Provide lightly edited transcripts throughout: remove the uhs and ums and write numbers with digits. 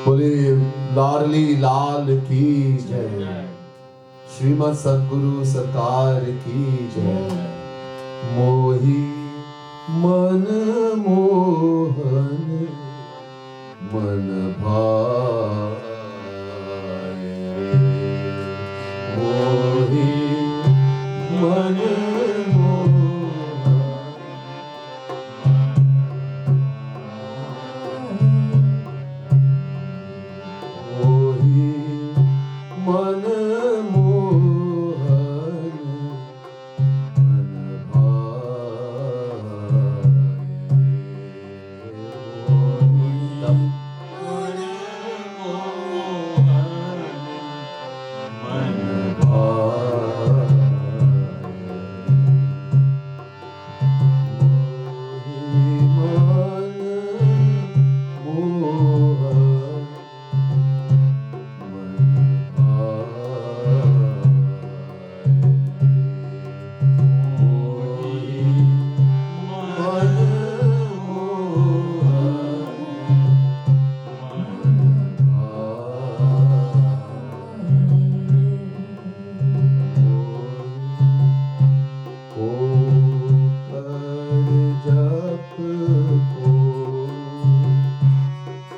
बोले लाडली लाल की जय। श्रीमद सद्गुरु सरकार की जय। मोही मन मोहन मन भाए। मोही मन मन मोहन मन भाए।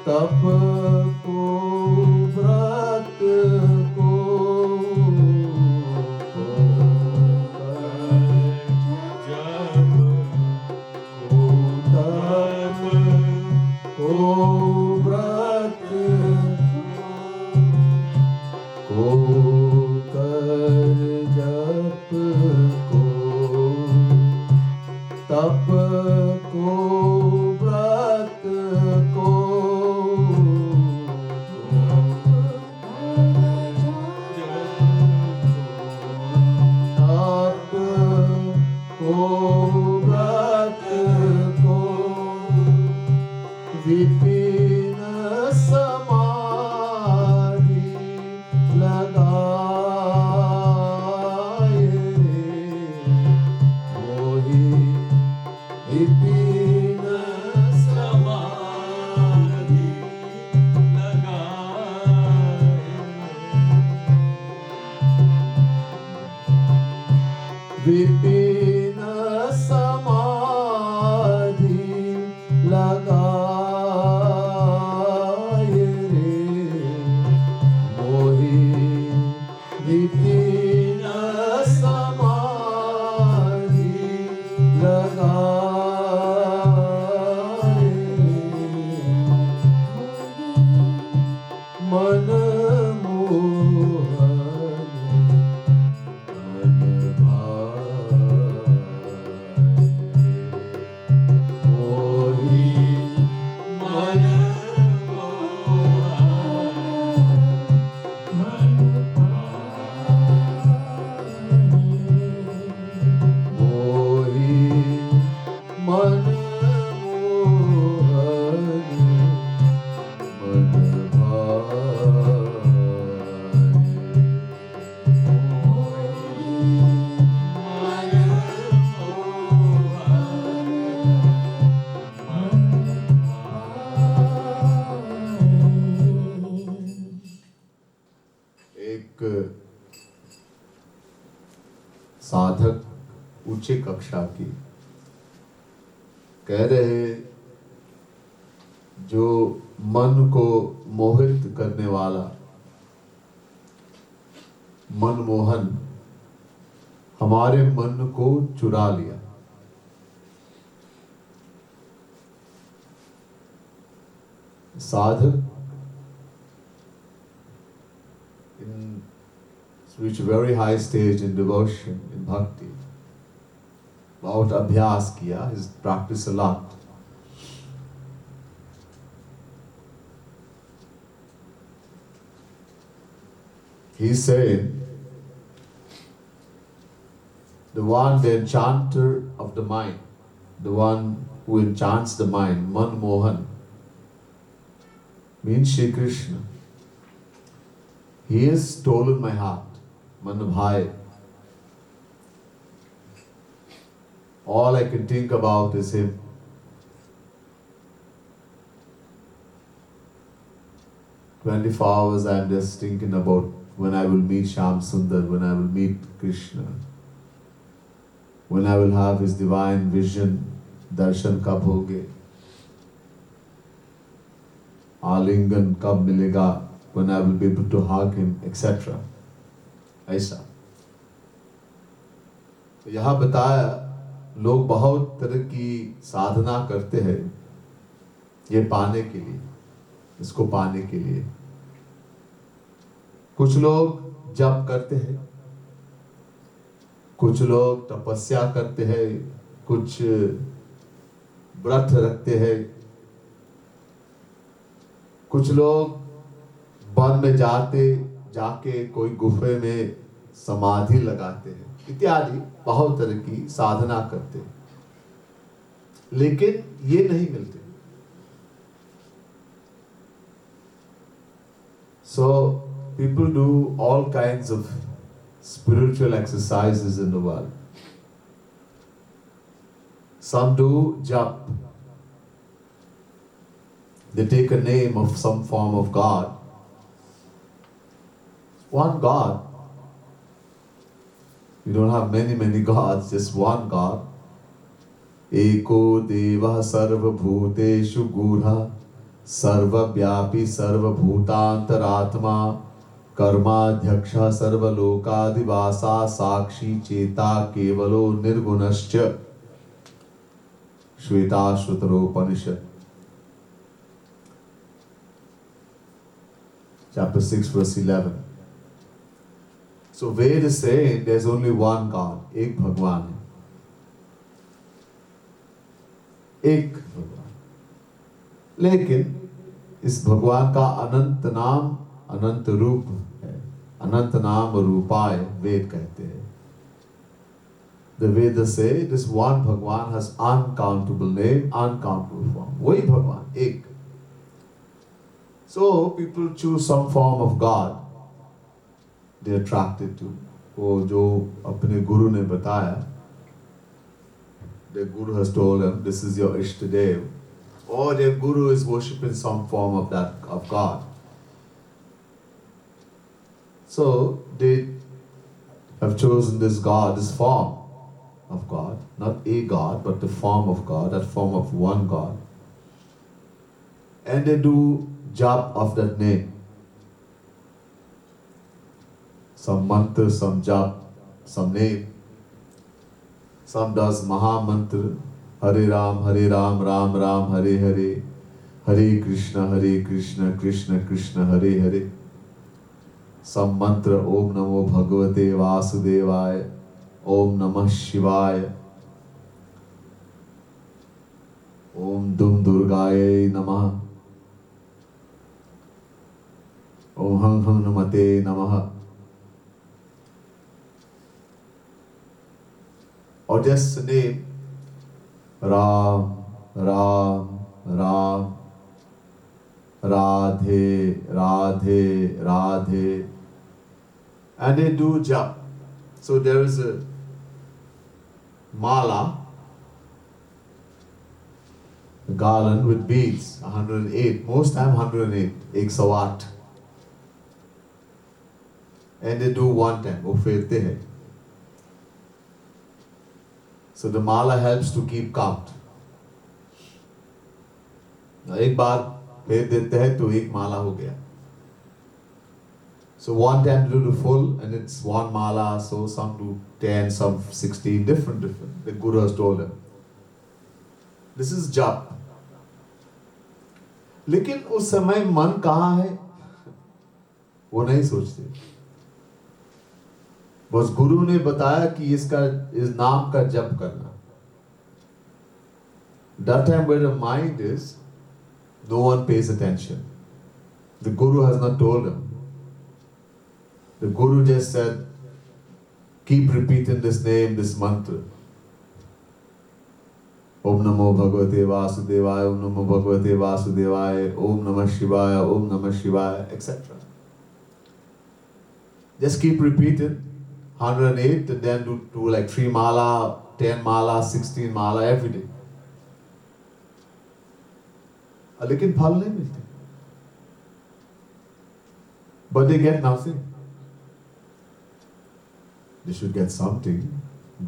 तप को व्रत को जप को तप को व्रत को कर जप को तप को व्रत को तप को व्रत को विपिन समाधि लगाए मोहि विपिन समाधि लगाए। विपिन समाधि लगाए रे मोहि विपिन समाधि लगाए। मन मोहन मन भाए। मोहि मन मोहन मन मोहि मन मोहन मन एक साधक उच्च कक्षा की कह रहे जो मन को मोहित करने वाला मनमोहन हमारे मन को चुरा लिया। साधक in reach a very high stage in devotion, in bhakti, बहुत अभ्यास किया, he's practiced a lot. He said, the one, the enchanter of the mind, the one who enchants the mind, Manmohan, means Shri Krishna. He has stolen my heart, Manabhai. All I can think about is him. 24 hours I am just thinking about when I will meet Shyam Sundar, when I will meet Krishna, when I will have his divine vision, darshan kab hoge, आलिंगन कब मिलेगा, when I will be able to hug him, etc. ऐसा तो यहाँ बताया लोग बहुत तरह की साधना करते हैं ये पाने के लिए, इसको पाने के लिए। कुछ लोग जप करते हैं, कुछ लोग तपस्या करते हैं, कुछ व्रत रखते हैं, कुछ लोग वन में जाके कोई गुफे में समाधि लगाते हैं, इत्यादि बहुत तरह की साधना करते हैं, लेकिन ये नहीं मिलते। So people do all kinds of spiritual exercises in the world. Some do jap. They take a name of some form of God. One God. You don't have many gods, just one God. Eko Deva Sarva Bhuteshu Gudha Sarvavyapi Sarvabhutantaratma Karmadhyaksha Sarvalokadivasa Sakshi Cheta Kevalo Nirgunascha Shvetashvataro Upanishad chapter 6 verse 11. So Ved is saying there's only one God, एक भगवान है, एक भगवान। लेकिन इस भगवान का अनंत नाम अनंत रूप है, अनंत नाम रूपाय वेद कहते हैं। The Vedas say this one Bhagwan has uncountable name, uncountable form. वही भगवान एक। So people choose some form of God they are attracted to. वो जो अपने गुरु ने बताया, their guru has told them this is your Ishtadev, or their guru is worshipping some form of God. So they have chosen this God, this form of God, not a God, but the form of God, that form of one God. And they do jap of that name. Some mantra, some jap, some name. Some does Maha Mantra, Hare Ram, Ram Ram, Hare Hare, Hare Krishna, Krishna Krishna, Hare Hare. Some mantra, Om Namo Bhagavate Vasudevaya, Om Namah Shivaya, Om Dum Durgaye Namaha, Om Hang Hang Namate Namaha. Or just the name Ram, Ram, Ram, Radhe, Radhe, Radhe. And they do jap. So there is a mala, a garland with beads, 108, most time 108, 108. And they do one time, वो फेरते हैं. So the mala helps to keep count. एक बार फेर देते हैं तो एक माला हो गया. So one time do the full and it's one mala, so some do 10, some 16, different. The Guru has told them. This is jap. लेकिन उस समय मन कहाँ है वो नहीं सोचते. बस गुरु ने बताया कि इस नाम का जप करना. That time where the mind is, no one pays attention. The Guru has not told them. The Guru just said, keep repeating this name, this mantra. Om Namo Bhagavate Vasudevaya, Om Namo Bhagavate Vasudevaya, Om Namah Shivaya, Om Namah Shivaya, etc. Just keep repeating 108 and then do like 3 mala, 10 mala, 16 mala every day. लेकिन फल नहीं मिलते. but they get nothing. They should get something.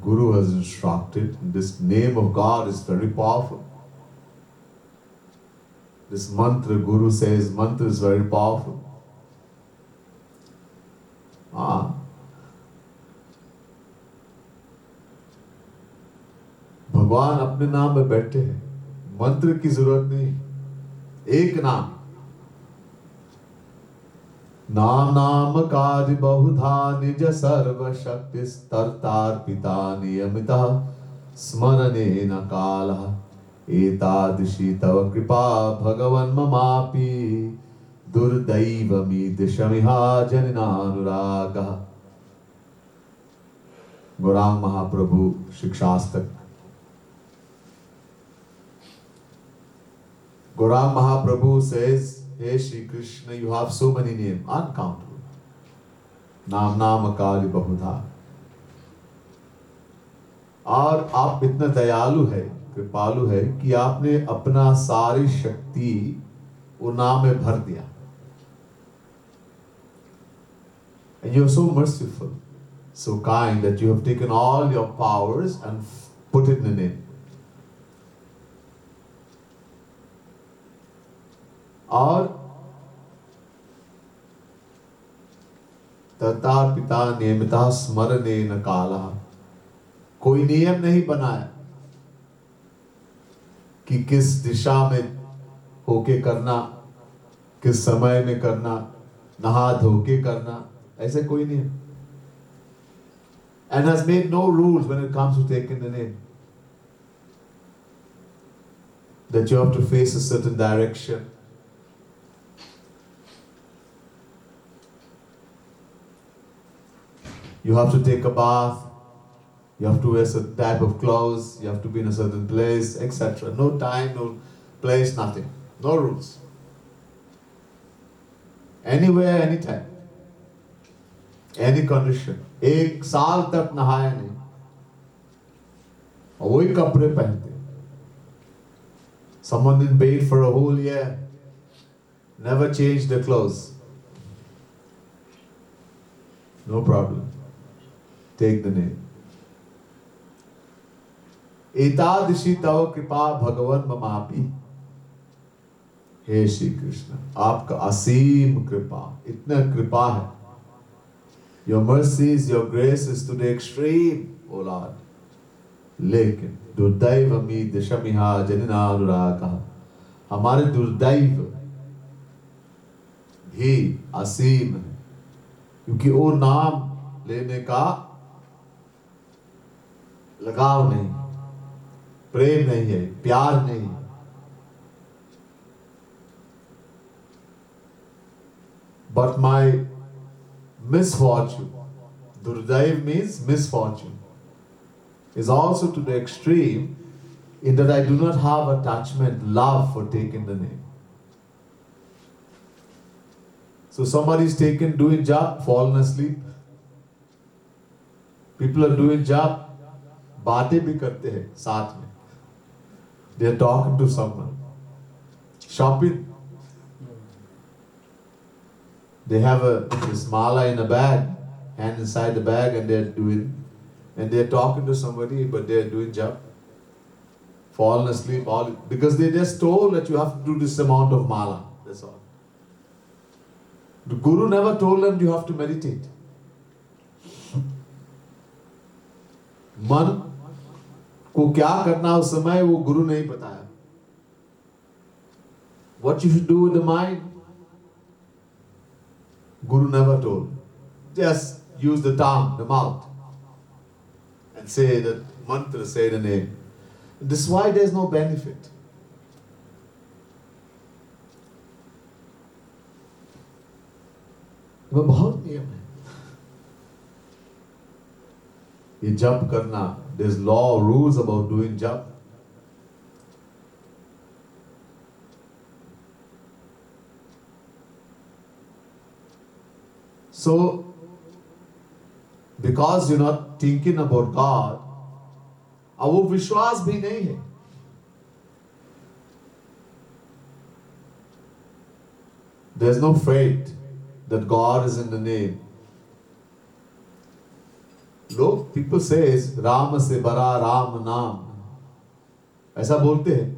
Guru has instructed. This name of God is very powerful. This mantra, Guru says, mantra is very powerful. भगवान अपने नाम में बैठे हैं, मंत्र की जरूरत नहीं, एक नाम। नाम नाम कार्य बहुधा निज सर्व शक्ति स्तर्तार पिता नियमितः स्मरणेन कालः एतादृशी तव कृपा भगवन् ममापि दुर्दैवमीदृशमिहा जनिनानुरागः। गौरांग महाप्रभु शिक्षास्तक। Gaurang Mahaprabhu says, Hey Shri Krishna, you have so many names, uncountable. नाम नाम कार्य बहुधा। और आप इतना दयालु है, कृपालु है कि आपने अपना सारी शक्ति वो नाम में भर दिया। And you are so merciful, so kind that you have taken all your powers and put it in a name. और तथा पिता नियमिता स्मरणेन कालः, कोई नियम नहीं बनाया कि किस दिशा में होके करना, किस समय में करना, नहा धो के करना, ऐसे कोई नहीं। And has made no rules when it comes to taking the name, that you have to face a certain direction. You have to take a bath, you have to wear a certain type of clothes, you have to be in a certain place, etc. No time, no place, nothing. No rules. Anywhere, anytime. Any condition. एक साल तक नहाया नहीं और वही कपड़े पहनते। Someone didn't bathe for a whole year, never changed their clothes. No problem. Take the name. एतादृशी तव कृपा भगवन् ममापि। हे श्री कृष्ण, आपका असीम कृपा, इतना कृपा है। Your mercies, your grace is to the extreme, O Lord. लेकिन दुर्दैवमी दशमिहा जनिनानुरागः, हमारे दुर्दैव भी असीम है, क्योंकि वो नाम लेने का लगाव नहीं, प्रेम नहीं है, प्यार नहीं। But my misfortune, Durdaiv means misfortune, is also to the extreme in that I do not have attachment, love for taking the name. So somebody is taken doing job, fallen asleep. People are doing job, बातें भी करते हैं साथ में. They are talking to someone. Shopping. They have this mala in a bag, hand inside the bag, and they're talking to somebody, but they're doing job. Fallen asleep, because they just told that you have to do this amount of mala. That's all. The Guru never told them you have to meditate. मन को क्या करना उस समय वो गुरु नहीं बताया. What you should do with the mind, Guru never told. Just use the tongue, the mouth, and say the mantra, say the name. This is why there is no benefit. वो बहुत नियम है. ये जप करना, there's law, rules about doing jap. So, because you're not thinking about God, अब वो विश्वास भी नहीं है. There's no faith that God is in the name. लोग people says राम से बड़ा राम नाम, ऐसा बोलते हैं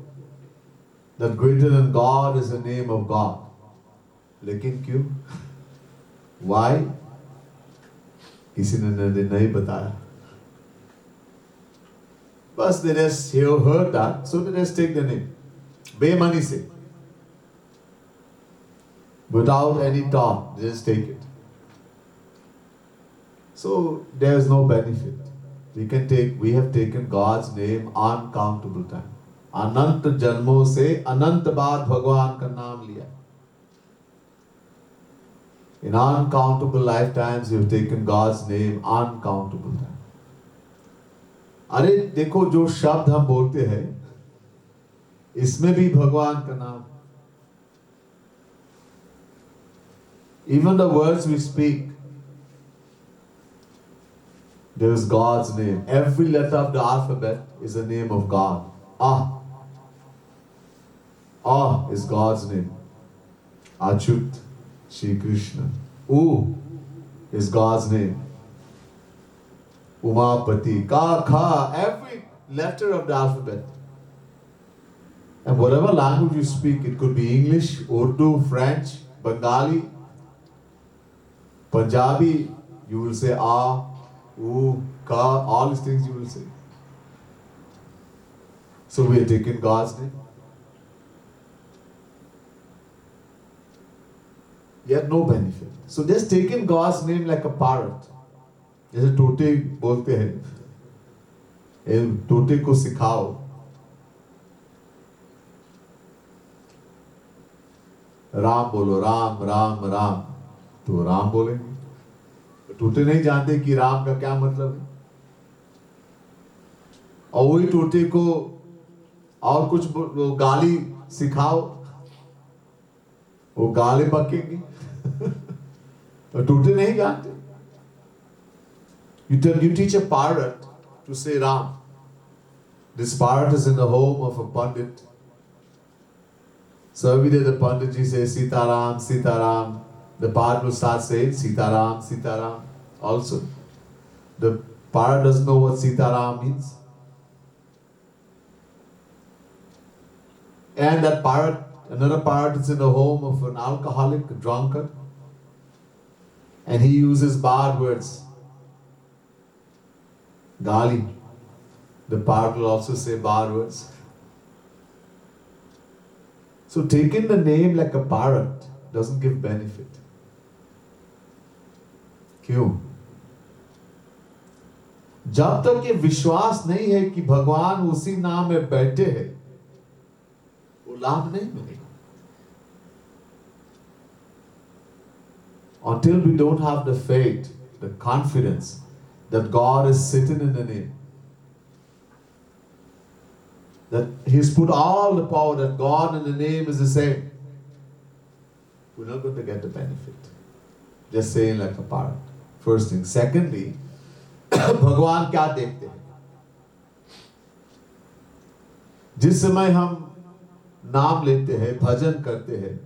that greater than God is the name of God. लेकिन क्यों? Why? किसी ने नहीं बताया. बस they just heard that, so they just take the name. बेमनी से, without any thought, they just take it. So there is no benefit. We have taken God's name uncountable time. अनंत जन्मों से अनंत बार भगवान का नाम लिया. In uncountable lifetimes, you have taken God's name uncountable time. अरे देखो, जो शब्द हम बोलते हैं, इसमें भी भगवान का नाम. Even the words we speak, there is God's name. Every letter of the alphabet is the name of God. Ah is God's name. Achyut, Shri Krishna. U is God's name. Umapati, Ka, Kha, every letter of the alphabet. And whatever language you speak, it could be English, Urdu, French, Bengali, Punjabi, you will say Ah, U, Ka, all these things you will say. So we are taking God's name. Yet no benefit. So just taking God's name like a parrot. जैसे टोटे बोलते हैं, टोटे को सिखाओ, राम बोलो, राम राम राम, तो राम बोलेंगे. टोटे नहीं जानते कि राम का क्या मतलब है. और वही टोटे को और कुछ गाली सिखाओ, वो गाली बकेंगे. तो टोटे नहीं जानते. You teach a parrot to say Ram. This parrot is in the home of a pandit. So every day the panditji says Sitaram, Sitaram. The parrot will start saying Sitaram, Sitaram. Also, the parrot doesn't know what Sitaram means. And that parrot, another parrot is in the home of an alcoholic, a drunkard. And he uses bad words. Gali. The parrot will also say bad words. So taking the name like a parrot doesn't give benefit. क्यों? जब तक ये विश्वास नहीं है कि भगवान उसी नाम में बैठे हैं, वो लाभ नहीं मिलेगा. Until we don't have the faith, the confidence that God is sitting in the name, that He's put all the power, that God in the name is the same, we're not going to get the benefit. Just saying like a parrot. First thing. Secondly, भगवान क्या देखते हैं? जिस समय हम नाम लेते हैं, भजन करते हैं,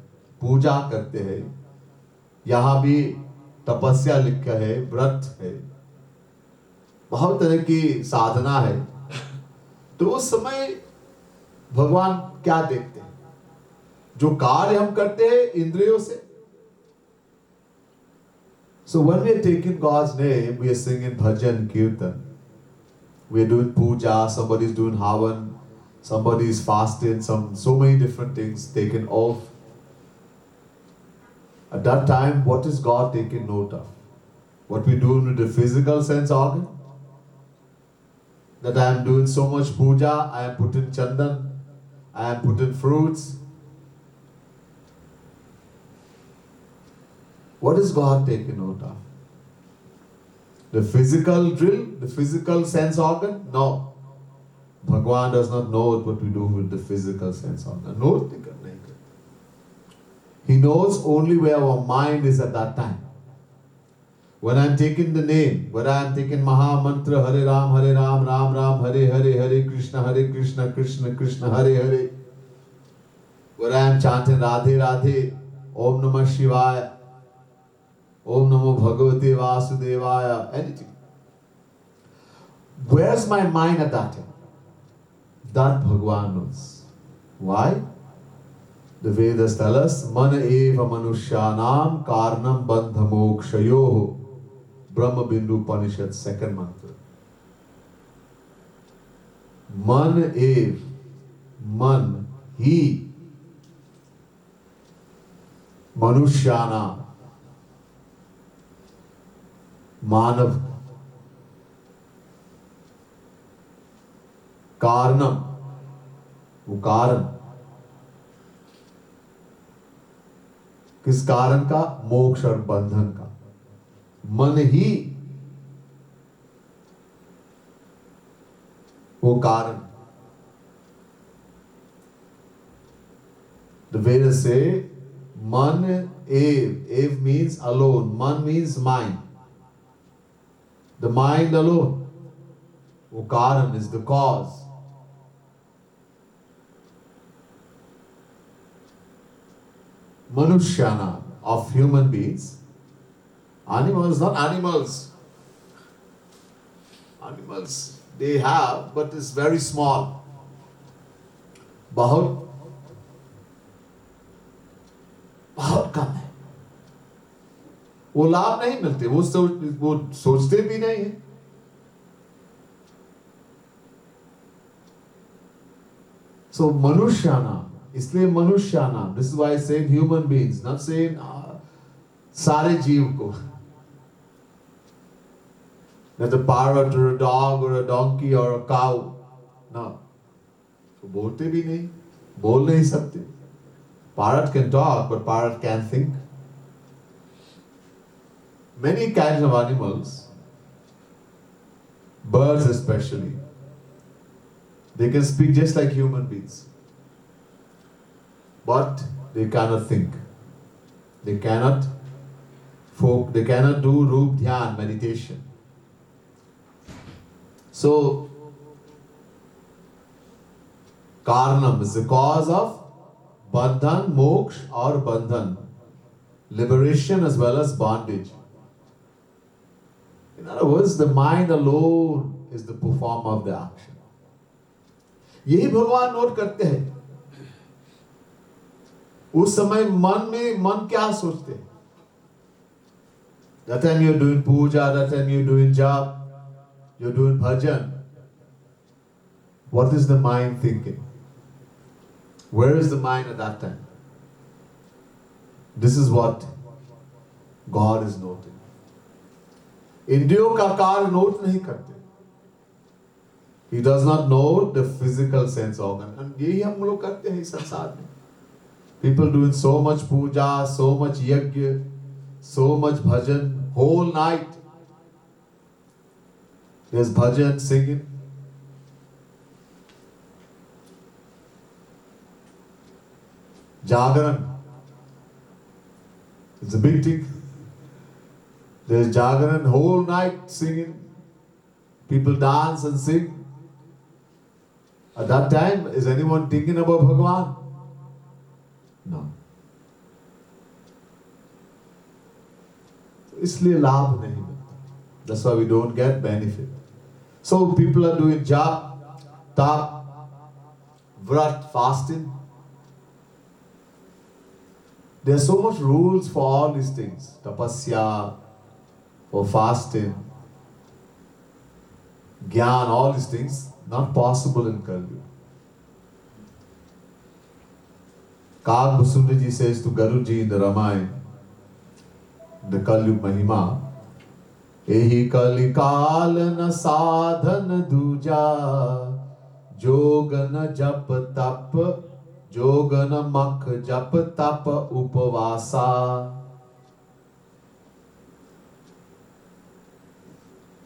पूजा करते हैं, यहां भी तपस्या लिखा है, व्रत है, बहुत तरह की साधना है, तो उस समय भगवान क्या देखते हैं? जो कार्य हम करते हैं इंद्रियों से. So when we are taking God's name, we are singing bhajan, kirtan, we are doing puja, somebody is doing havan, somebody is fasting, so many different things taken off. At that time, what is God taking note of? What we do with the physical sense organ? That I am doing so much puja, I am putting chandan, I am putting fruits. What is God taking note of? The physical drill, the physical sense organ? No. Bhagwan does not know what we do with the physical sense organ. No, He knows only where our mind is at that time. When I am taking the name, when I am taking Maha Mantra, Hare Ram, Ram Ram, Hare Hare, Hare Krishna, Krishna Krishna, Hare Hare. When I am chanting Radhe Radhe, Om Namah Shivaya, Om Namo Bhagavate Vasudevaya, anything. Where's my mind at that time? That Bhagwan knows. Why? The Vedas tell us, Man eva manushyanam karnam bandha mokshayoho. Brahma Bindu Upanishad, second mantra. Man ev, man, he, manushyana, manav, कारणम, वो कारण, किस कारण का? मोक्ष और बंधन का। मन ही वो कारण। The Vedas say, man ev means alone, man means mind. The mind alone, वो कारण is the cause. Manushyana, of human beings. Animals, not animals. Animals, they have, but it's very small. बहुत कम है। वो लाभ नहीं मिलते, वो सोचते भी नहीं है। So Manushana, इसलिए मनुष्याना, this is why I say human beings, not saying सारे जीव को, not a parrot or a dog or a donkey or a cow, no, तो बोलते भी नहीं, बोल नहीं सकते। Parrot can talk, but parrot can't think. Many kinds of animals, birds especially, they can speak just like human beings. But they cannot think. They cannot do Roop Dhyan meditation. So, Karnam is the cause of Bandhan, Moksha or Bandhan. Liberation as well as bondage. In other words, the mind alone is the performer of the action. यही भगवान note करते हैं। उस समय मन क्या सोचते हैं? That time you're doing puja, that time you're doing jap, you're doing bhajan. What is the mind thinking? Where is the mind at that time? This is what God is noting. इंद्रियों का कार्य note नहीं करते. He does not know the physical sense organ. And यही हम लोग करते हैं इस संसार में. People doing so much puja, so much yajna, so much bhajan, whole night. There's bhajan, singing. Jagaran. It's a big thing. There's Jagaran, whole night singing. People dance and sing. At that time, is anyone thinking about Bhagavan? No. इसलिए लाभ नहीं मिलता. That's why we don't get benefit. So people are doing jap, tap, vrat, fasting. There's so much rules for all these things. Tapasya, for fasting, Gyan, all these things, not possible in Kali. Kag Bhusundri says to Garuji in the Ramayana, the Kali Mahima, Ehi Kali Kalana Sadhana Duja, Jogana Jap Tap, Jogana Mak Jap Tap Upavasa.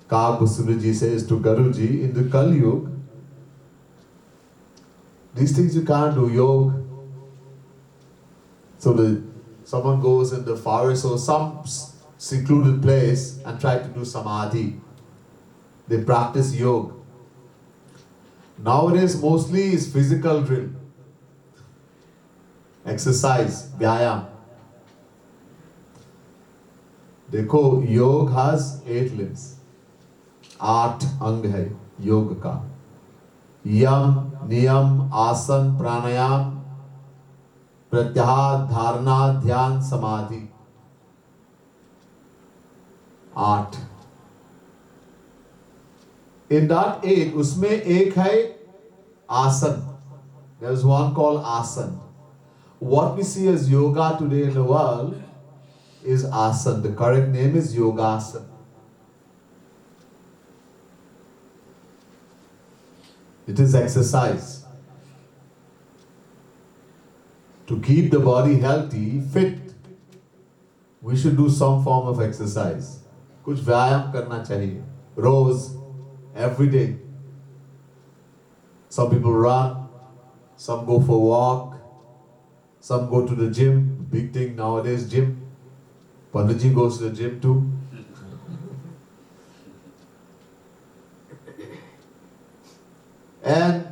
Kag Bhusundri says to Garuji, in the Kali Yuga, these things you can't do, yoga. So someone goes in the forest or some secluded place and try to do samadhi. They practice yoga. Nowadays mostly is physical drill, exercise, vyayam. देखो, योग has 8 limbs, 8 अंग है योग का। यम, नियम, आसन, प्राणायाम, प्रत्याहार, धारणा, ध्यान, समाधि, 8। In that 8, उसमें एक है आसन. There is one called asan. What we see as yoga today in the world is asan. The correct name is yogasana. It is exercise. To keep the body healthy, fit, we should do some form of exercise. कुछ व्यायाम करना चाहिए रोज, every day. Some people run, some go for walk, some go to the gym. Big thing nowadays, gym. Panditji goes to the gym too. And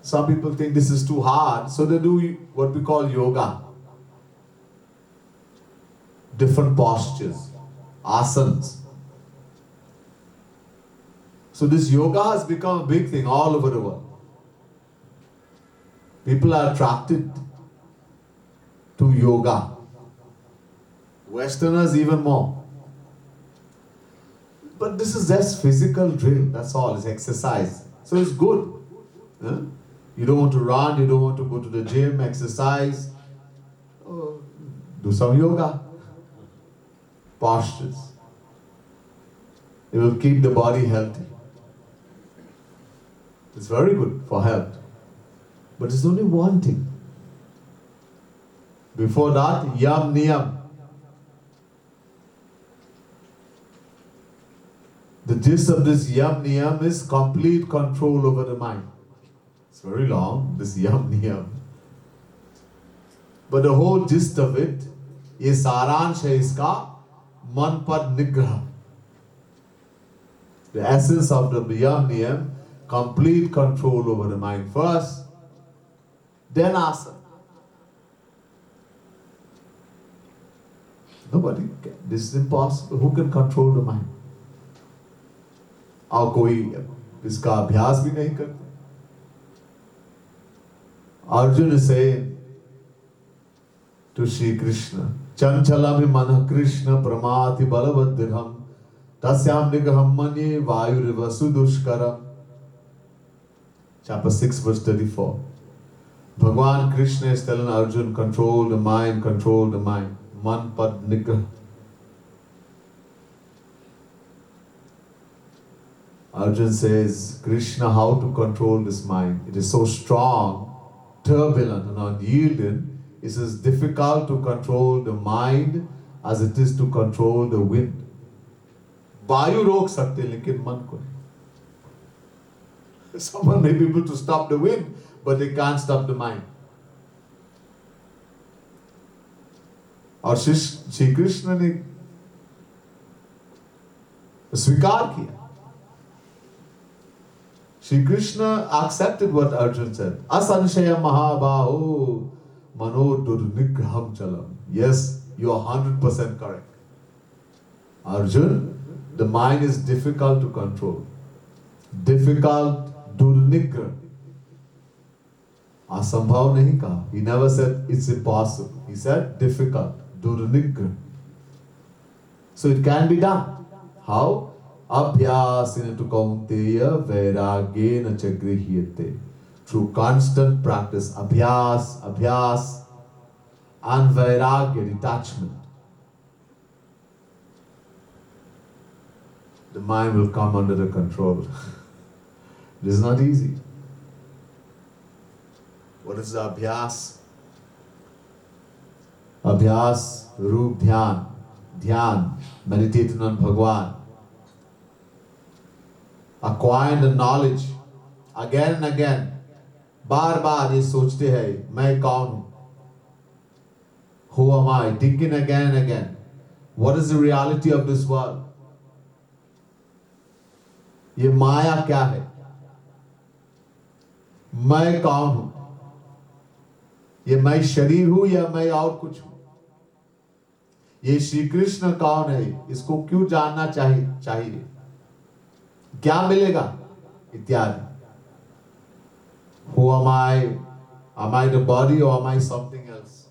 some people think this is too hard, so they do what we call yoga. Different postures, asanas. So this yoga has become a big thing all over the world. People are attracted to yoga. Westerners even more. But this is just physical drill, that's all, it's exercise. So it's good. Huh? You don't want to run, you don't want to go to the gym, exercise. Do some yoga. Postures. It will keep the body healthy. It's very good for health. But it's only one thing. Before that, yam niyam. The gist of this yam niyam is complete control over the mind. It's very long, this yam niyam. But the whole gist of it, ये सारांश है इसका, मन पर निग्रह. The essence of the yam niyam, complete control over the mind first, then asana. Nobody can. This is impossible. Who can control the mind? और कोई इसका अभ्यास भी नहीं करते. Arjuna is saying to Shri Krishna, Chanchala mi manah Krishna pramati balavadhirham tasyam nigraham manye vayuriva sudushkaram. Chapter 6 verse 34. Bhagwan Krishna is telling Arjuna, control the mind, control the mind. Man pad nigrah. Arjuna says, Krishna, how to control this mind? It is so strong, turbulent and unyielding. It is difficult to control the mind as it is to control the wind. Vayu rok sakte lekin man ko nahi. Someone may be able to stop the wind, but they can't stop the mind. और श्री कृष्ण ने स्वीकार किया. Shri Krishna accepted what Arjuna said. Asanshaya mahabaho mano durnigraham chalam. Yes, you are 100% correct. Arjuna, the mind is difficult to control. Difficult, durnigrah. Asambhav nahi kaha. He never said it's impossible. He said difficult, durnigrah. So it can be done. How? Abhyasina tu kaunteya vairagena chagrihiyate. Through constant practice, abhyas, and vairagya, detachment, the mind will come under the control. It is not easy. What is the abhyas? Abhyas, roop dhyan, meditating on Bhagwan. Acquiring the knowledge again and again. बार बार ये सोचते हैं मैं कौन हूं? Who am I? Thinking again and again. What is the reality of this world? ये माया क्या है? मैं कौन हूं? ये मैं शरीर हूं या मैं और कुछ हूं? ये श्री कृष्ण कौन है, इसको क्यों जानना चाहिए, क्या मिलेगा इत्यादि. Who am I? Am I the body or am I something else?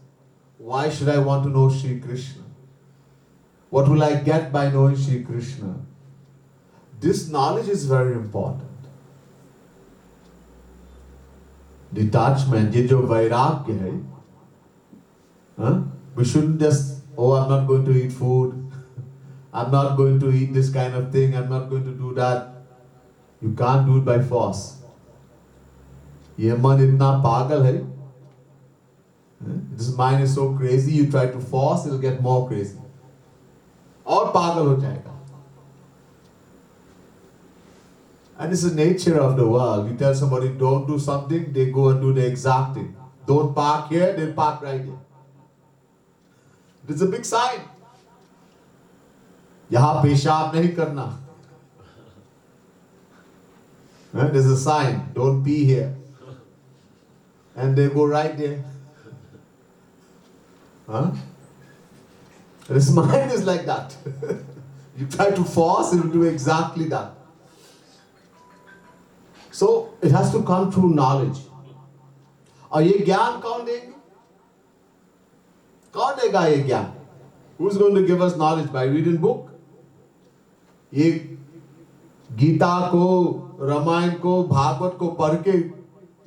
Why should I want to know Shri Krishna? What will I get by knowing Shri Krishna? This knowledge is very important. Detachment, ये जो वैराग्य है, we shouldn't just, oh, I'm not going to eat food, I'm not going to eat this kind of thing, I'm not going to do that. You can't do it by force. ये मन इतना पागल है, this mind is so crazy, you try to force, it'll get more crazy. और पागल हो जाएगा. And it's the nature of the world. You tell somebody don't do something, they go and do the exact thing. Don't park here, they'll park right here. It's a big sign. यहाँ पेशाब नहीं करना. There's a sign, don't pee here. And they go right there. This mind is like that. You try to force, it will do exactly that. So it has to come through knowledge. और ये ज्ञान कौन देंगे? कौन देगा ये ज्ञान? Who's going to give us knowledge? By reading book? ये गीता को, रामायण को, भागवत को पढ़ के,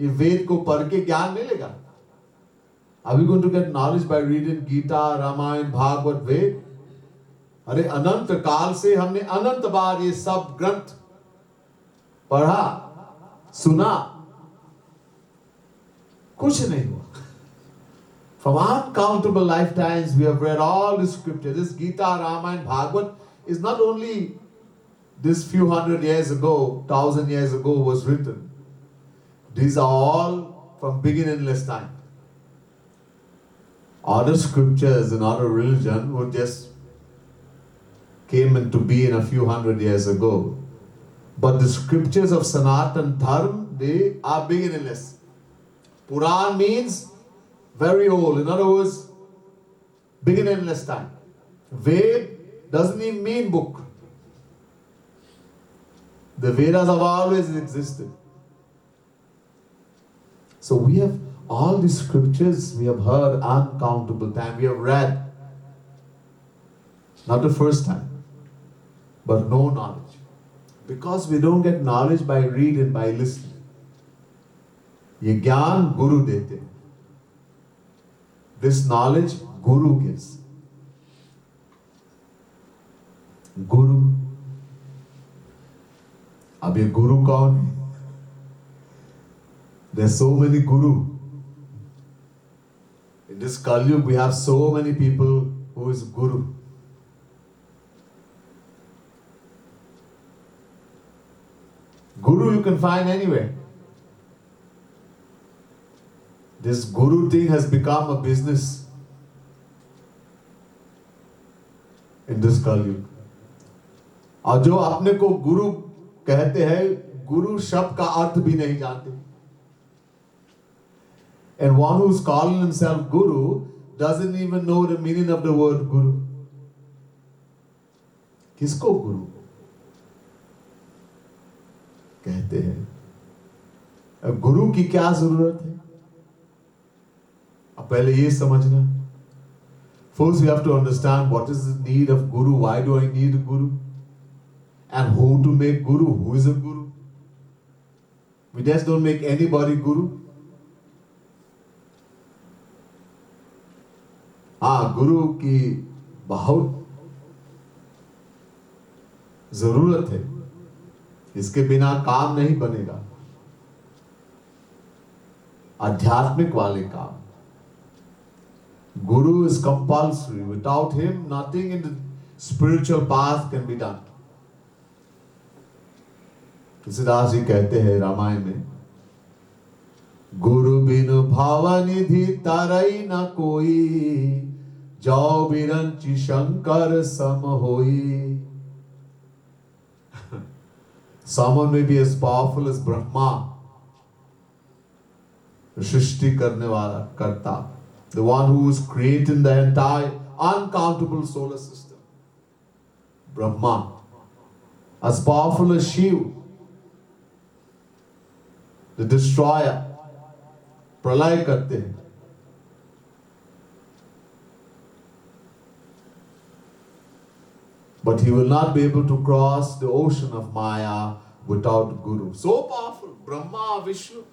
ये वेद को पढ़ के ज्ञान मिलेगा. Are we going to get knowledge by reading Gita, Ramayan, Bhagavat, वेद? अरे अनंत काल से हमने अनंत बार ये सब ग्रंथ पढ़ा, सुना, कुछ नहीं हुआ. From uncountable lifetimes we have read all the scriptures. This Gita, Ramayana, Bhagavad is not only this few hundred years ago, 1,000 years ago was written. These are all from beginningless time. Other scriptures and other religion were just came into being a few hundred years ago. But the scriptures of Sanatan Dharma, they are beginningless. Puran means very old. In other words, beginningless time. Ved doesn't even mean book. The Vedas have always existed. So we have all these scriptures we have heard uncountable time. We have read. Not the first time, but no knowledge. Because we don't get knowledge by reading, by listening. ये ज्ञान गुरु देते हैं. This knowledge Guru gives. Guru. अब ये गुरु कौन है? There's so many guru. In this Kali Yuga we have so many people who is guru. Guru you can find anywhere. This guru thing has become a business in this Kali Yuga. और जो अपने को गुरु कहते हैं, गुरु शब्द का अर्थ भी नहीं जानते. And one who's calling himself guru doesn't even know the meaning of the word guru. किसको गुरु कहते हैं? अब गुरु की क्या जरूरत है? अब पहले ये समझना. First we have to understand what is the need of guru. Why do I need a guru? And who to make guru? Who is a guru? We just don't make anybody guru. हाँ, गुरु की बहुत जरूरत है. इसके बिना काम नहीं बनेगा. आध्यात्मिक वाले काम. Guru is compulsory. Without him, nothing in the spiritual path can be done. Tulsidas ji कहते हैं रामायण में, गुरु बिनु भावनिधि तरई न कोई, जो बिरंचि शंकर सम होई. Someone may be as powerful as Brahma, सृष्टि करने वाला कर्ता, the one who is creating the entire uncountable solar system. Brahma, as powerful as Shiva, the destroyer, प्रलय करते हैं. But he will not be able to cross the ocean of Maya without Guru. So powerful, Brahma, Vishnu.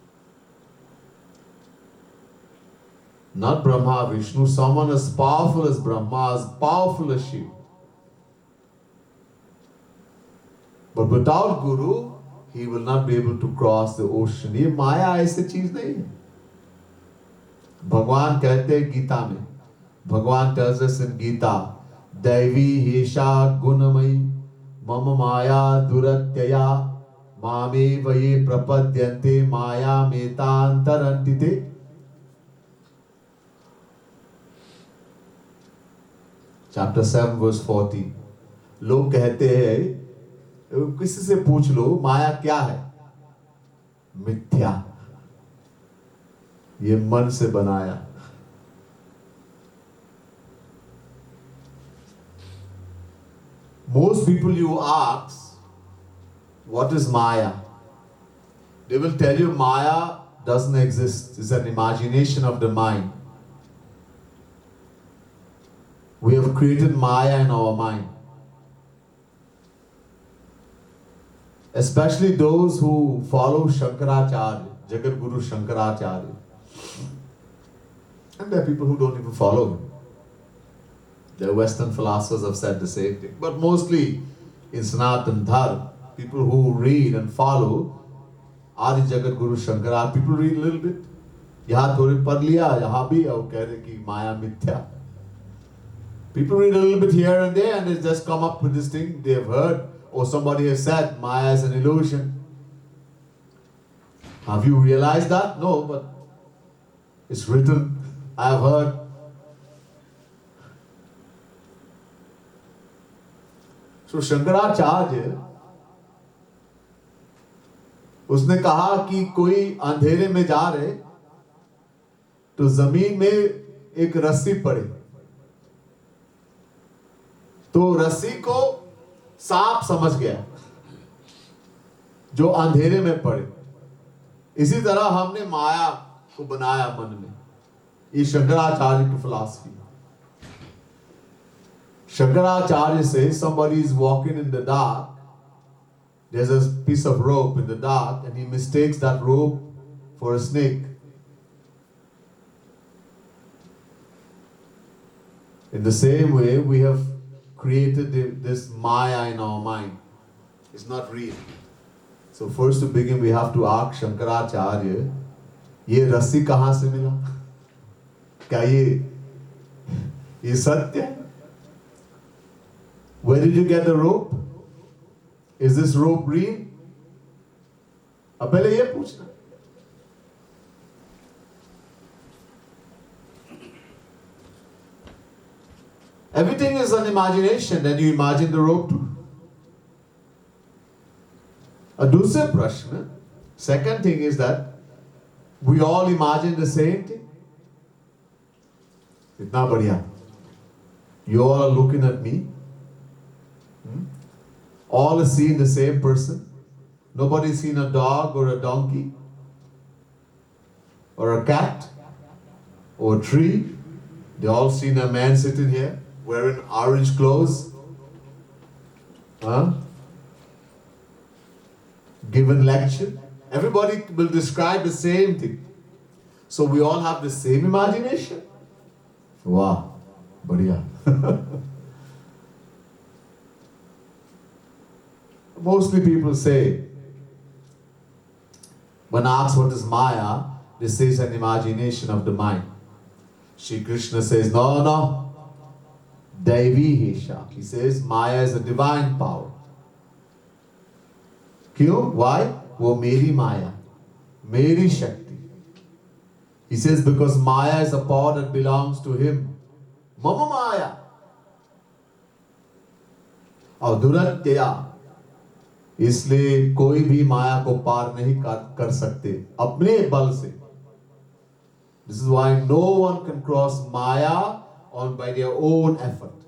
Not Brahma, Vishnu, someone as powerful as Brahma, as powerful as Shiva. But without Guru, he will not be able to cross the ocean. ये माया ऐसी चीज नहीं है. भगवान कहते हैं गीता में, भगवान tells us in Gita, दैवी हेषा गुणमयी मम माया दुरत्यया मामे वये प्रपद्यन्ते माया मेतांतरन्तिते. Chapter 7 verse 40. लोग कहते हैं, किसी से पूछ लो माया क्या है? मिथ्या, ये मन से बनाया. Most people you ask, what is Maya? They will tell you Maya doesn't exist. It's an imagination of the mind. We have created Maya in our mind. Especially those who follow Shankaracharya, Jagat Guru Shankaracharya. And there are people who don't even follow him. The Western philosophers have said the same thing. But mostly in Sanatan Dharma, people who read and follow Adi Jagat Guru Shankara, people read a little bit. यहाँ थोड़ी पढ़ लिया, यहाँ भी और कह रहे कि माया मिथ्या. People read a little bit here and there and they just come up with this thing they have heard or somebody has said Maya is an illusion. Have you realized that? No, but it's written. I have heard. So Shankaracharya उसने कहा कि कोई अंधेरे में जा रहे तो जमीन में एक रस्सी पड़े, तो रस्सी को सांप समझ गया जो अंधेरे में पड़े. इसी तरह हमने माया को बनाया मन में. ये शंकराचार्य की philosophy. Shankaracharya says somebody is walking in the dark, there's a piece of rope in the dark and he mistakes that rope for a snake. In the same way, we have created this Maya in our mind. It's not real. So first to begin, we have to ask Shankaracharya, ये रस्सी कहाँ से मिला? क्या ये सत्य है? Where did you get the rope? Is this rope real? अब पहले ये पूछना. Everything is an imagination, then you imagine the rope too. A दूसरा प्रश्न, second thing is that we all imagine the same thing. इतना बढ़िया. You all are looking at me. All have seen the same person. Nobody's seen a dog or a donkey or a cat or a tree. They all seen a man sitting here wearing orange clothes. Given lecture. Everybody will describe the same thing. So we all have the same imagination. Wow, बढ़िया. Mostly people say, when asked what is Maya, they say it's an imagination of the mind. Shri Krishna says, no. Daivi Hesha. He says, Maya is a divine power. क्यों? Why? वो मेरी माया, मेरी शक्ति. He says, because Maya is a power that belongs to him. Mama Maya. और दुरत्यया, इसलिए कोई भी माया को पार नहीं कर सकते अपने बल से. This is why no one can cross Maya on by their own effort,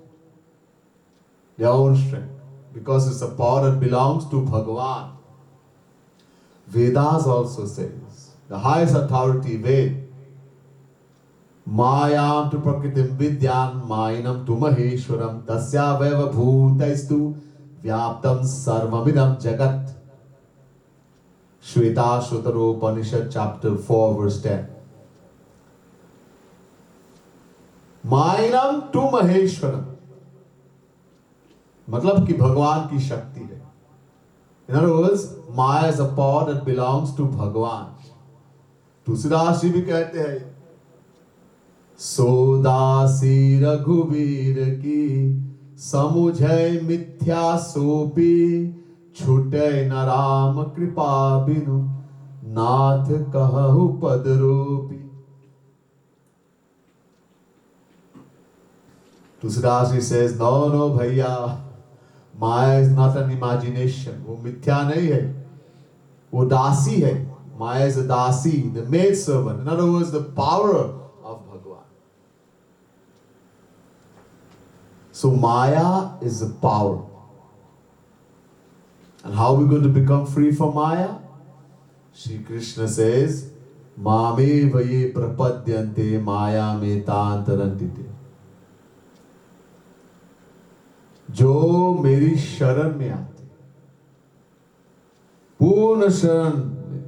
their own strength, because it's a power that belongs to Bhagavan. Vedas also says, the highest authority, Ved, Mayam tu prakritim vidyan mainam tu maheshwaram tasya veva bhutaistu vyaptam sarvamidam jagat. Shweta Shutaro Upanishad chapter 4 verse 10. Mainam tu maheshwaram, मतलब कि भगवान की शक्ति है. In other words, Maya is a power that belongs to Bhagavan. Tulsidas ji भी कहते हैं, सोदासी रघुवीर की समुझय मिथ्या सोपी छूटे न राम कृपा बिनु नाथ कहु पद रूपी. तुलसीदास जी says, no भैया, Maya is not an imagination. वो मिथ्या नहीं है, वो दासी है. Maya is a dasi, the maid servant. In other words, the power of Bhagavan. So Maya is a power. And how are we going to become free from Maya? Shri Krishna says, Mame vaye prapadyante maya me tantarantite. जो मेरी शरण में आते, पूर्ण शरण में,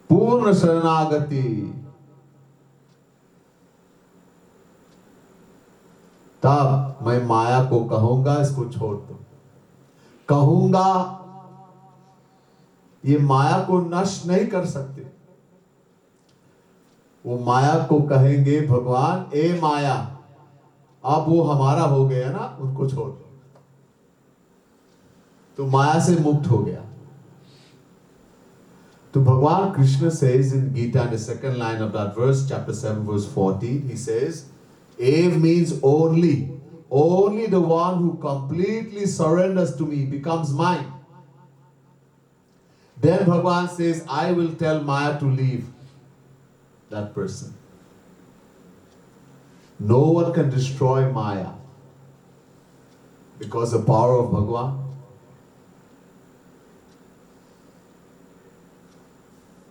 पूर्ण शरणागति, तब मैं माया को कहूंगा इसको छोड़ दो. कहूंगा, ये माया को नष्ट नहीं कर सकते. वो माया को कहेंगे भगवान, ए माया, अब वो हमारा हो गया ना, उनको छोड़ दो. तो माया से मुक्त हो गया. तो भगवान Krishna says in Gita, in the second line of that verse, chapter 7 verse 14, he says, Ev means only. Only the one who completely surrenders to me becomes mine. Then Bhagavan says, I will tell Maya to leave that person. No one can destroy Maya because the power of Bhagavan.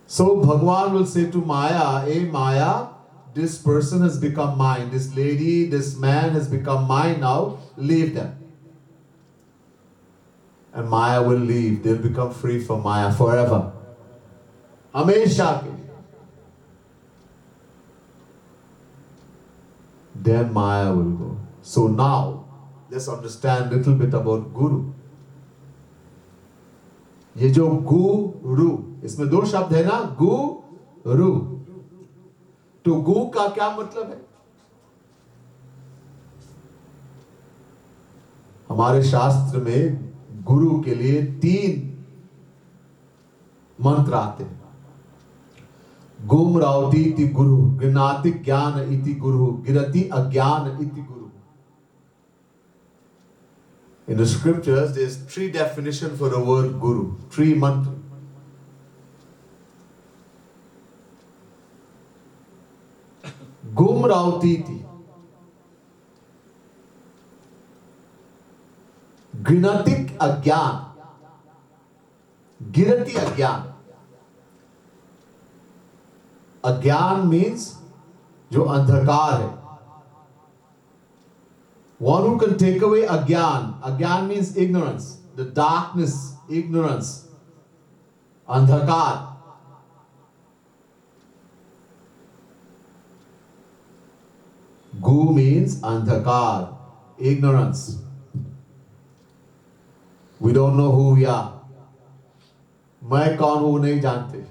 So Bhagavan will say to Maya, hey Maya, this person has become mine. This lady, this man has become mine now. Leave them. And Maya will leave. They'll become free from Maya forever. Hamesha ke liye. Then Maya will go. So now, let's understand a little bit about Guru. ये जो गुरु, इसमें दो शब्द है ना, गुरु. तो गु का क्या मतलब है? हमारे शास्त्र में गुरु के लिए 3 मंत्र आते हैं. गुम रावती इति गुरु, गृणाति ज्ञान इति गुरु, गिरति अज्ञान इति गुरु. In the scriptures, there's 3 definitions for the word guru, 3 mantras. Gum rautiti, grinatik agyan, girati agyan. Agyan means जो अंधकार है. One who can take away agyan. Agyan means ignorance, the darkness, ignorance, andhakar. Gu means andhakar, ignorance. We don't know who we are. मैं कौन हूं नहीं जानते.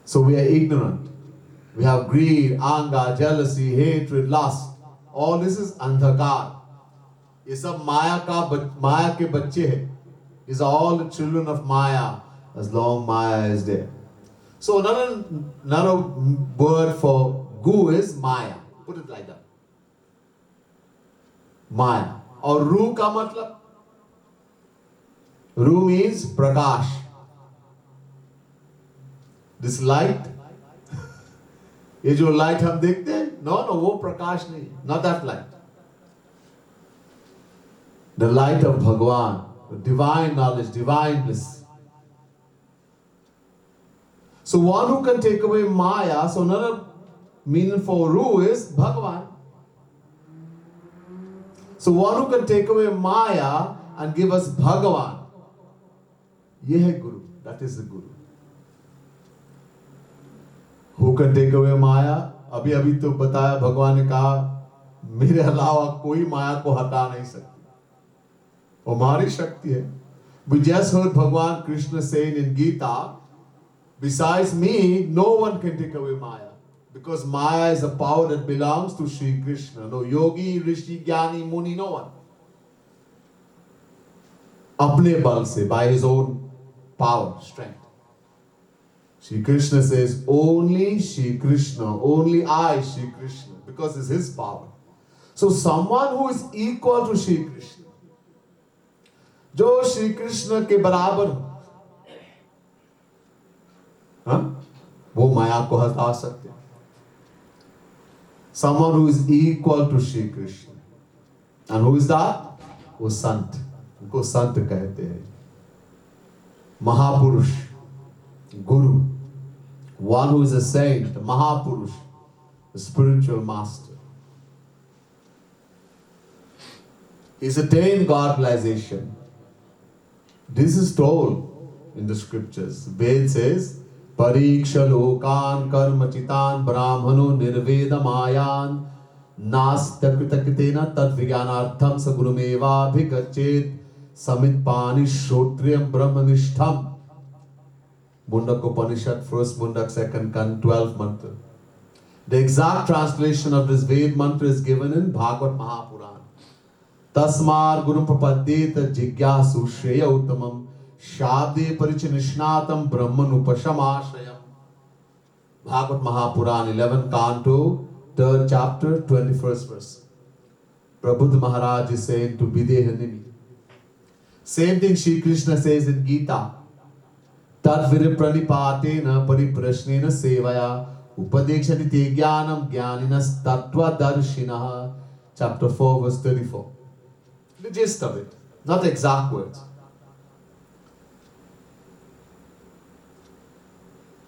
So we are ignorant. We have greed, anger, jealousy, hatred, lust. All this is andhakar. ये सब माया के बच्चे हैं. These are all the children of Maya, as long Maya is there. So another word for gu is Maya. Put it like that. Maya. और रू का मतलब? रू means prakash. This light, ये जो light हम देखते हैं, no, वो प्रकाश नहीं, not that light. The light of Bhagwan, divine knowledge, divine bliss. So one who can take away Maya, so another meaning for Ru is Bhagwan. So one who can take away Maya and give us Bhagavan, ये है Guru. That is the Guru. Who can take away Maya? अभी तो बताया, भगवान ने कहा मेरे अलावा कोई माया को हटा नहीं सकती, वो हमारी शक्ति है. We just heard Bhagwan Krishna saying in Gita, besides me, no one can take away Maya. Because Maya is a power that belongs to Sri Krishna. No yogi, rishi, jnani, muni, no one. Apne bal se, by his own power, strength. Sri Krishna says, only Sri Krishna, only I, Sri Krishna, because it's his power. So someone who is equal to Sri Krishna, जो श्री कृष्ण के बराबर हो, वो माया को हटा सकते. Someone who is equal to Shri Krishna. And who is that? वो संत. उनको संत कहते हैं. Mahapurush, Guru. One who is a saint, a Mahapurush, a spiritual master. He's attained God realization. This is told in the scriptures. Ved says, Pariksha lokan karmachitan brahmano nirvedamayan nastakritakritena tadvigyanartham sagurumeva bhikachet samitpani shrotriyam brahmanishtham. Mundak Upanishad, first Mundak, second Kan, 12th mantra. The exact translation of this Ved mantra is given in Bhagavad Mahapuran. Tasmar Guru Prapadyeta Jigyasu Shreya Uttamam Shabde Parichinishnatam Brahman Upashamashayam. Bhagavad Mahapuran, 11th Canto, 3rd chapter, 21st verse. Prabhupada Maharaj is saying to Videhanimi. Same thing Shri Krishna says in Gita. Tad viripranipatena pariprashnena sevaya upadekshati te jnanam jnaninas tattva darshinaha. Chapter 4 verse 34. The gist of it, not the exact words.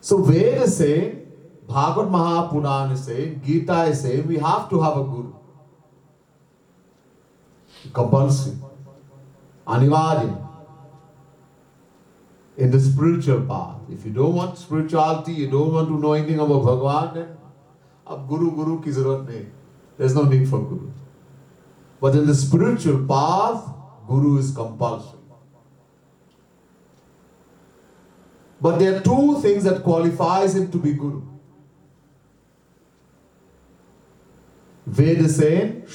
So Ved is saying, Bhagavad Mahapuran is saying, Gita is saying, we have to have a Guru. Compulsory. Anivarya. In the spiritual path. If you don't want spirituality, you don't want to know anything about Bhagavan, then ab Guru ki zarurat nahi. There's no need for Guru. But in the spiritual path, Guru is compulsory. But there are two things that qualifies him to be Guru. Ved is saying,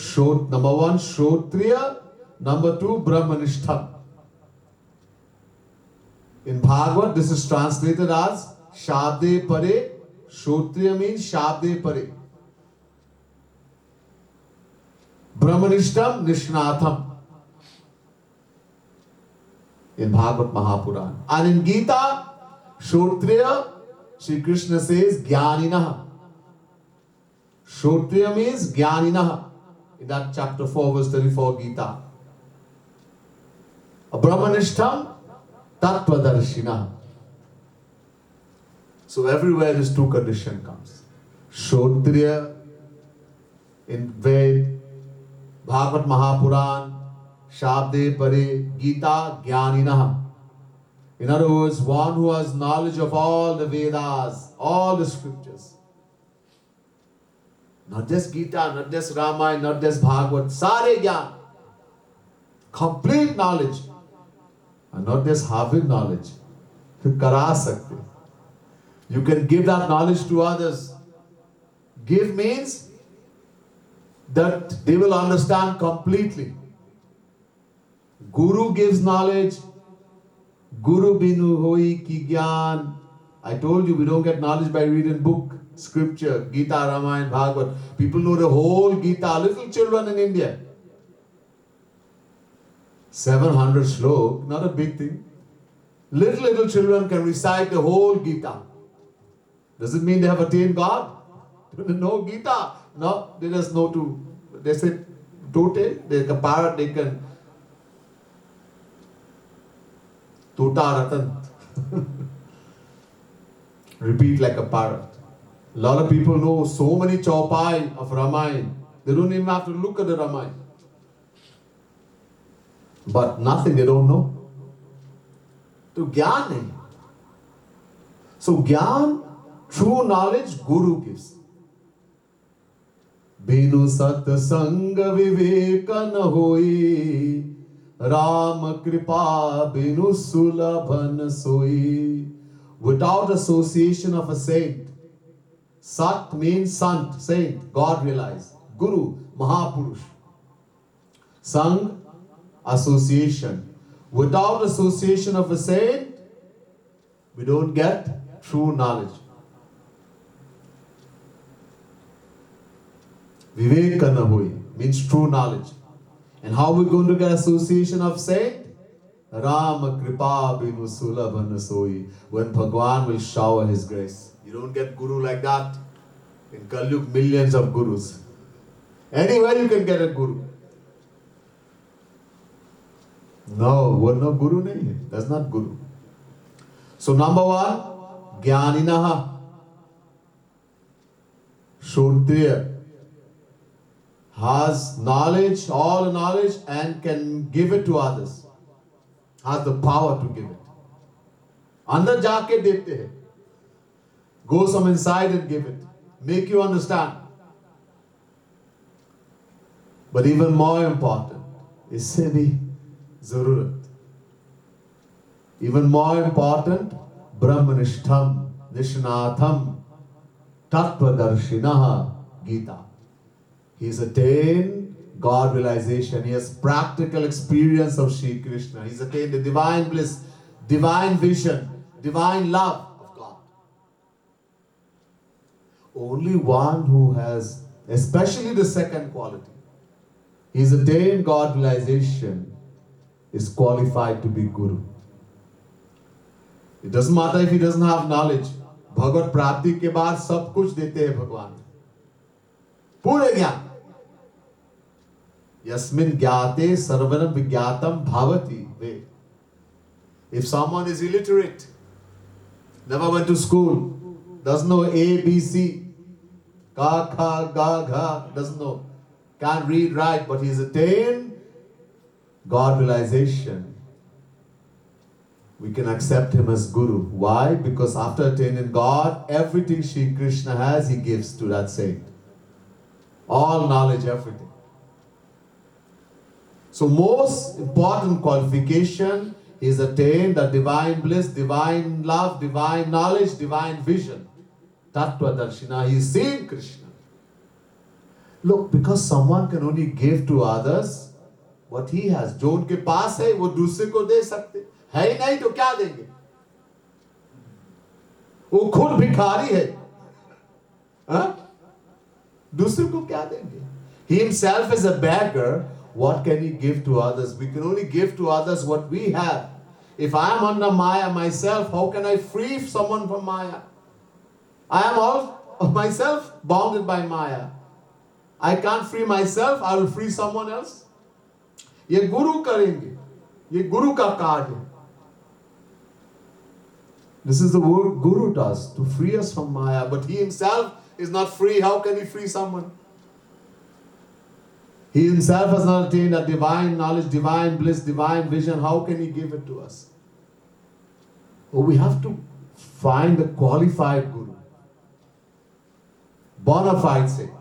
number one, Shrotriya, number two, Brahmanishtham. In Bhagavad, this is translated as Shabde Pare. Shrotriya means Shabde Pare. Brahmanishtam Nishnatham. In Bhagavad Mahapuran. And in Gita, Shrotriya, Shri Krishna says Jnaninaha. Shrotriya means Jnaninaha. In that chapter 4 verse 34 Gita. Brahmanishtam Tattvadarshinaha. So everywhere this two condition comes. Shrotriya in Ved, Bhagavad Mahapuran, Shabde Pare, Gita, Jnaninaha. In other words, one who has knowledge of all the Vedas, all the scriptures. Not just Gita, not just Ramayana, not just Bhagavad, Sare Gyan. Complete knowledge. And not just having knowledge. Kara sakte. You can give that knowledge to others. Give means that they will understand completely. Guru gives knowledge. Guru binu hoi ki gyan. I told you we don't get knowledge by reading book, scripture, Gita, Ramayana, Bhagavad. People know the whole Gita. Little children in India. 700 slok, not a big thing. Little children can recite the whole Gita. Does it mean they have attained God? No, Gita. No, they just know to, they say, tote, they can parrot, they can tota ratan. Repeat like a parrot. A lot of people know so many chaupai of Ramayana. They don't even have to look at the Ramayana. But nothing they don't know. So Gyan nahi. So Gyan, true knowledge, Guru gives. Binu sat sang vivek n hoi, Ram kripa binu sulabhan soi. Without association of a saint, Sat means sant, saint, God realized. Guru, Mahapurush. Sang, association. Without association of a saint, we don't get true knowledge. Vivekana hui means true knowledge. And how are we going to get association of saint? Ram kripa binu sulabhan soi. When Bhagwan will shower his grace. You don't get guru like that. In Kali Yuga, millions of gurus. Anywhere you can get a guru. No, we're no guru nahi. That's not guru. So number one, Jnaninaha. Shrotriya. Has knowledge, all knowledge, and can give it to others. Has the power to give it. Andar jaake dete hai. Go some inside and give it. Make you understand. But even more important, isse bhi zarurat. Even more important, Brahmanishtham, Nishnatham, Tattvadarshinaha, Gita. He's attained God realization. He has practical experience of Shri Krishna. He's attained the divine bliss, divine vision, divine love of God. Only one who has, especially the second quality, he's attained God realization, is qualified to be Guru. It doesn't matter if he doesn't have knowledge. Bhagavad Prapti ke baad sab kuch dete hai Bhagwan. Pure gyan. Yasmin gyate sarvanam vigyatam bhavati. Wait. If someone is illiterate, never went to school, doesn't know A, B, C, ka, kha, ga, gha, doesn't know, can't read, write, but he's attained God realization, we can accept him as Guru. Why? Because after attaining God, everything Shri Krishna has, he gives to that saint. All knowledge, everything. So most important qualification is attained the divine bliss, divine love, divine knowledge, divine vision. Tattva Darshina, he is seeing Krishna. Look, because someone can only give to others what he has. जो उनके पास है वो दूसरे को दे सकते है ही नहीं तो क्या देंगे? वो खुद भिखारी है, हाँ? दूसरे को क्या देंगे? He himself is a beggar. What can he give to others? We can only give to others what we have. If I am under Maya myself, how can I free someone from Maya? I am all of myself bounded by Maya. I can't free myself, I will free someone else. ये गुरु करेंगे, ये गुरु का कार्य है. This is the word Guru does, to free us from Maya. But he himself is not free. How can he free someone? He himself has not attained a divine knowledge, divine bliss, divine vision. How can he give it to us? Oh, we have to find a qualified Guru. Bona fide saint.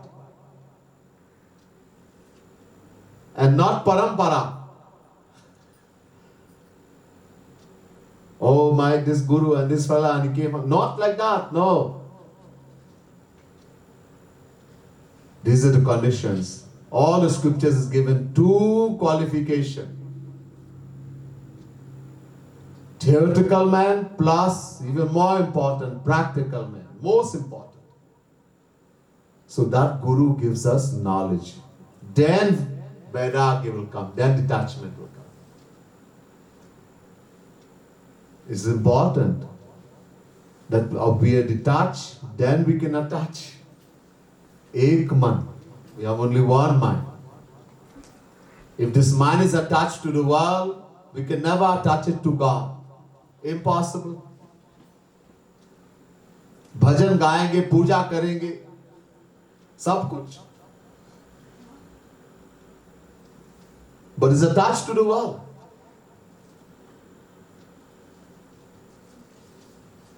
And not parampara. Oh my, this Guru and this fella and he came up. Not like that, no. These are the conditions. All the scriptures is given two qualification. Theoretical man plus, even more important, practical man. Most important. So that Guru gives us knowledge. Then Vairagya will come. Then detachment will come. It's important. that we are detached, then we can attach. Ek man. We have only one mind. If this mind is attached to the world, we can never attach it to God. Impossible. भजन गाएंगे, पूजा करेंगे, सब कुछ. But it's attached to the world.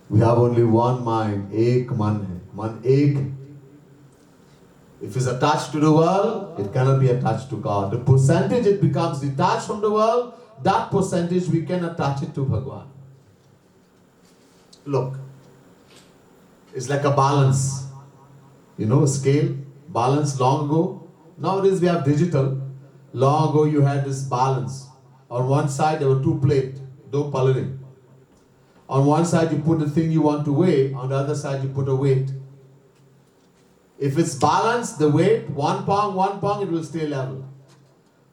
We have only one mind. Ek man hai. Man ek. If it's attached to the world, it cannot be attached to God. The percentage it becomes detached from the world, that percentage we can attach it to Bhagwan. Look, it's like a balance. You know, a scale, balance long ago. Nowadays we have digital. Long ago you had this balance. On one side there were two plates, do palaring. On one side you put the thing you want to weigh, on the other side you put a weight. If it's balanced, the weight, 1 pound, it will stay level.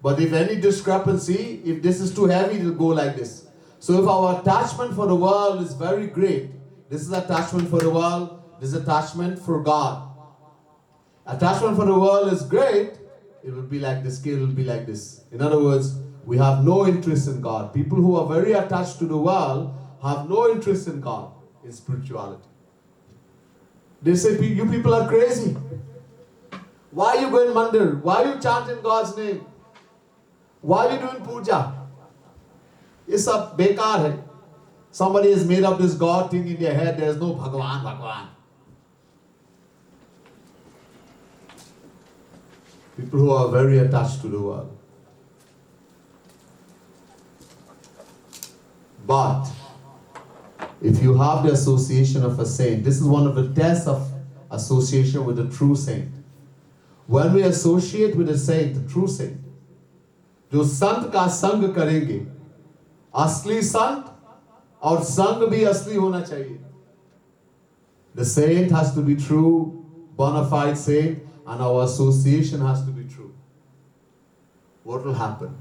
But if any discrepancy, if this is too heavy, it will go like this. So if our attachment for the world is very great, this is attachment for the world, this is attachment for God. Attachment for the world is great, it will be like this, scale will be like this. In other words, we have no interest in God. People who are very attached to the world have no interest in God, in spirituality. They say, you people are crazy. Why are you going mandir? Why are you chanting God's name? Why are you doing puja? It's a bekar hai. Somebody has made up this God thing in their head. There is no Bhagwan. People who are very attached to the world. But if you have the association of a saint, this is one of the tests of association with a true saint. When we associate with a saint, the true saint, जो संत का संग करेंगे, असली संत और संग भी असली होना चाहिए. The saint has to be true, bona fide saint, and our association has to be true. What will happen?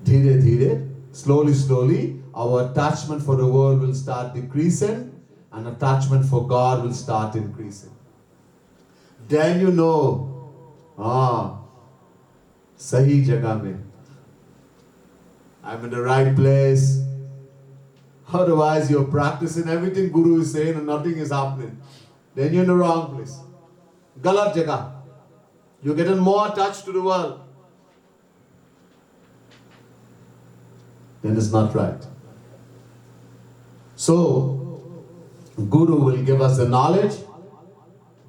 Dhire dhire, slowly, our attachment for the world will start decreasing and attachment for God will start increasing. Then you know, sahi jagah mein. I'm in the right place. Otherwise you're practicing everything Guru is saying and nothing is happening. Then you're in the wrong place. Galat jagah. You're getting more attached to the world. Then it's not right. So, Guru will give us the knowledge,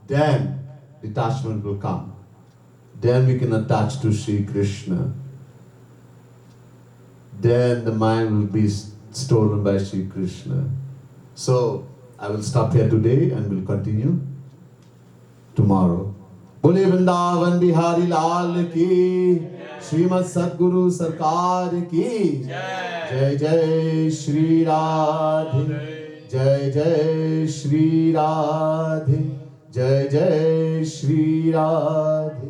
then detachment will come. Then we can attach to Sri Krishna. Then the mind will be stolen by Sri Krishna. So, I will stop here today and we'll continue tomorrow. Bole Vrindavan Bihari Lal ki, Srimad Sadguru Sarkar ki, Jai Jai Shri Radhe, Jai Jai Shri Radhe, Jai Jai Shri Radhe.